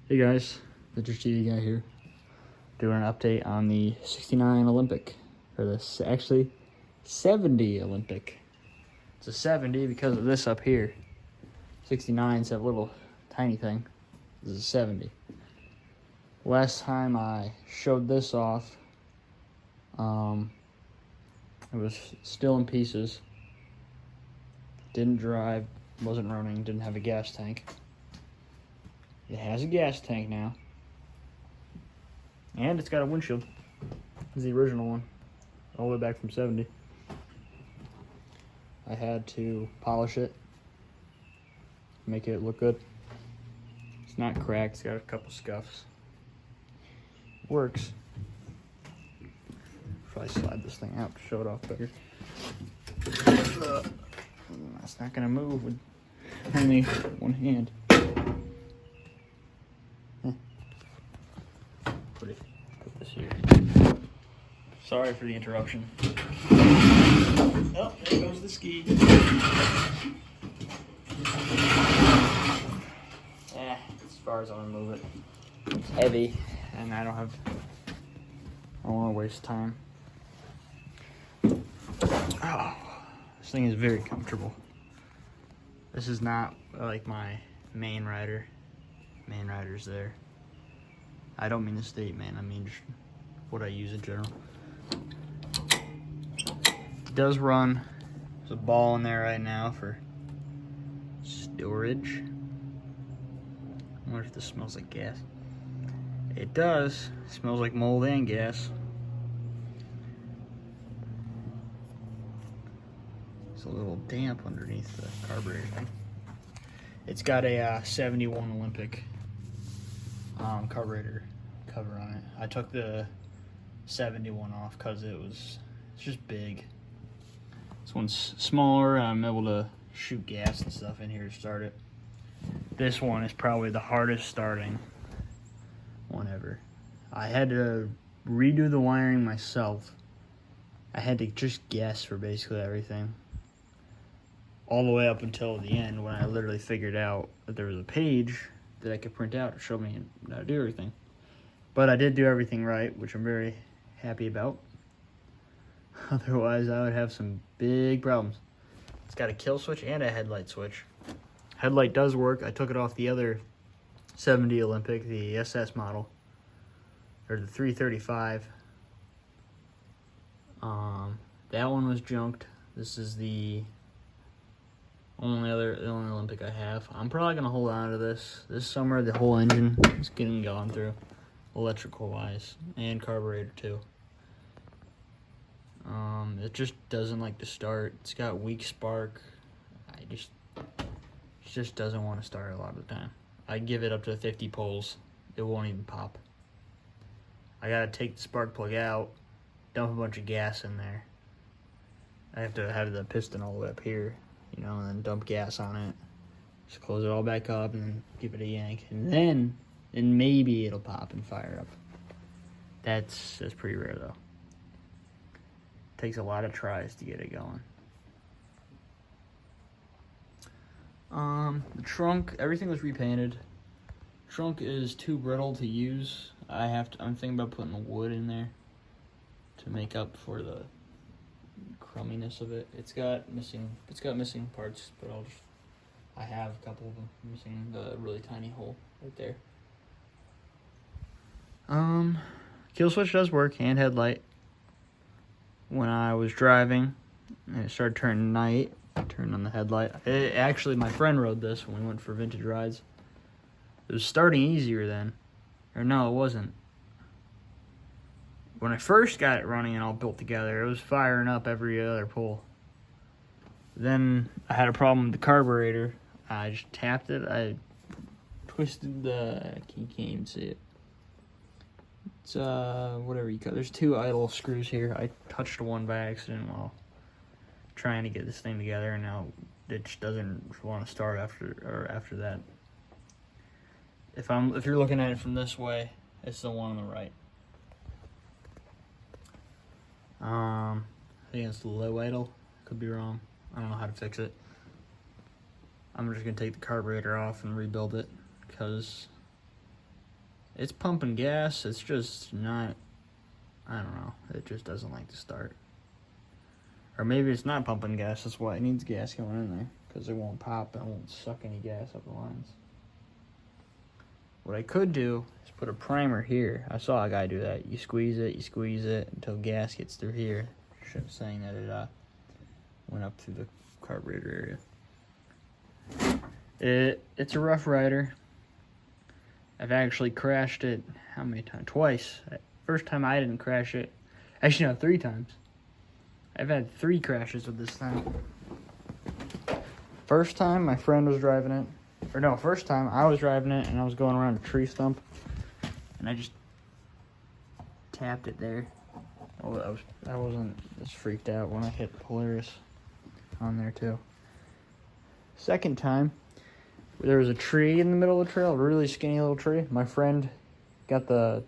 Hey guys, the TV guy here, doing an update on the 69 Olympic, or this actually 70 Olympic. It's a 70 because of this up here. 69's that little tiny thing. This is a 70. Last time I showed this off, it was still in pieces. Didn't drive, wasn't running, didn't have a gas tank. It has a gas tank now. And it's got a windshield. This is the original one, all the way back from 70. I had to polish it, make it look good. It's not cracked, it's got a couple scuffs. Works. Probably slide this thing out to show it off better. That's not gonna move with only one hand. Put this here. Sorry for the interruption. Oh, there goes the ski. As far as I'm gonna move it. It's heavy, and I don't want to waste time. Oh, this thing is very comfortable. This is not like my main rider. Main rider's there. I don't mean the state man, I mean just what I use in general. It does run. There's a ball in there right now for storage. I wonder if this smells like gas. It does. It smells like mold and gas. It's a little damp underneath the carburetor thing. It's got a 71 Olympic carburetor cover on it. I took the 71 off because it's just big. This one's smaller. I'm able to shoot gas and stuff in here to start it. This one is probably the hardest starting one ever. I had to redo the wiring myself. I had to just guess for basically everything. All the way up until the end when I literally figured out that there was a page that I could print out to show me how to do everything. But I did do everything right, which I'm very happy about. Otherwise, I would have some big problems. It's got a kill switch and a headlight switch. Headlight does work. I took it off the other 70 Olympic, the SS model, or the 335. That one was junked. This is the only Olympic I have. I'm probably gonna hold on to this summer. The whole engine is getting gone through, electrical wise, and carburetor too. It just doesn't like to start. It's got weak spark. It just doesn't want to start a lot of the time. I give it up to 50 pulls, it won't even pop. I gotta take the spark plug out, dump a bunch of gas in there. I have to have the piston all the way up here, and then dump gas on it. Just close it all back up and then give it a yank, and maybe it'll pop and fire up. That's pretty rare though. Takes a lot of tries to get it going. The trunk, everything was repainted. Trunk is too brittle to use. I'm thinking about putting wood in there to make up for the crumminess of it. It's got missing parts, but I have a couple of them missing the really tiny hole right there. Kill switch does work, and headlight. When I was driving and it started turning night, I turned on the headlight. Actually, my friend rode this when we went for vintage rides. It was starting easier then. Or no, it wasn't. When I first got it running and all built together, it was firing up every other pull. Then I had a problem with the carburetor. I just tapped it. I twisted I can't even see it. It's whatever you call. There's two idle screws here. I touched one by accident while trying to get this thing together, and now it just doesn't want to start after that. If you're looking at it from this way, it's the one on the right. I think it's the low idle. Could be wrong. I don't know how to fix it. I'm just gonna take the carburetor off and rebuild it because It's pumping gas. It's just not, I don't know. It just doesn't like to start. Or maybe it's not pumping gas. That's why it needs gas going in there. Because it won't pop and it won't suck any gas up the lines. What I could do is put a primer here. I saw a guy do that. You squeeze it until gas gets through here. Saying that it went up through the carburetor area. It's a Rough Rider. I've actually crashed it, how many times? Twice. First time I didn't crash it. Actually, no, 3 times. I've had 3 crashes with this thing. First time, my friend was driving it. Or no, first time I was driving it and I was going around a tree stump. And I just tapped it there. Oh, I wasn't as freaked out when I hit Polaris on there too. Second time, there was a tree in the middle of the trail, a really skinny little tree. My friend got the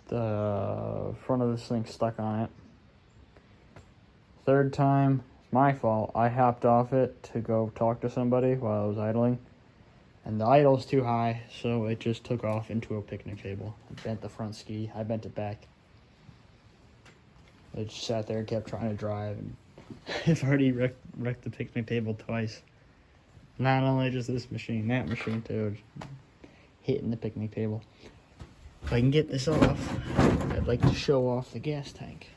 front of this thing stuck on it. Third time, it's my fault. I hopped off it to go talk to somebody while I was idling. And the idle's too high, so it just took off into a picnic table. I bent the front ski. I bent it back. I just sat there and kept trying to drive. And I've already wrecked the picnic table twice. Not only just this machine, that machine too. Hitting the picnic table. If I can get this off, I'd like to show off the gas tank.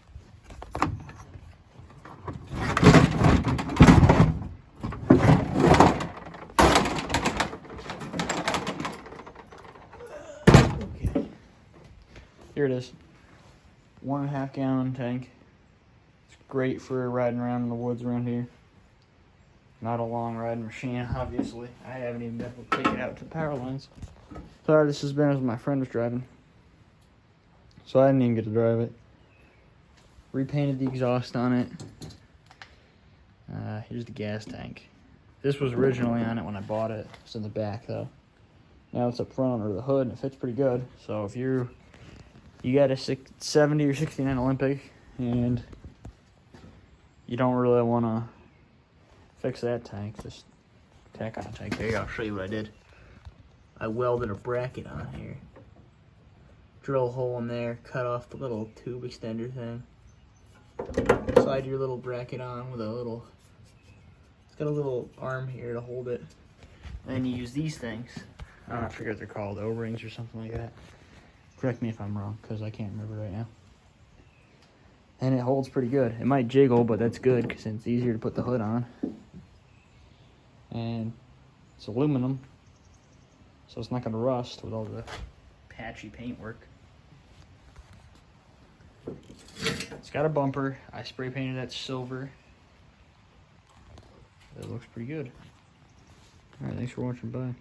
Okay. Here it is. 1.5 gallon tank. It's great for riding around in the woods around here. Not a long riding machine, obviously. I haven't even been able to take it out to the power lines. Sorry, this has been as my friend was driving. So I didn't even get to drive it. Repainted the exhaust on it. Here's the gas tank. This was originally on it when I bought it. It's in the back though. Now it's up front under the hood and it fits pretty good. So if you got a 70 or 69 Olympic and you don't really want to fix that tank, just tack on a tank. There you go, I'll show you what I did. I welded a bracket on here. Drill a hole in there, cut off the little tube extender thing. Slide your little bracket on with a little, it's got a little arm here to hold it. And then you use these things. I don't know, I forget what they're called, O-rings or something like that. Correct me if I'm wrong, because I can't remember right now. And it holds pretty good. It might jiggle, but that's good, because it's easier to put the hood on. And it's aluminum, so it's not going to rust with all the patchy paint work. It's got a bumper. I spray painted that silver. It looks pretty good. Alright, thanks for watching. Bye.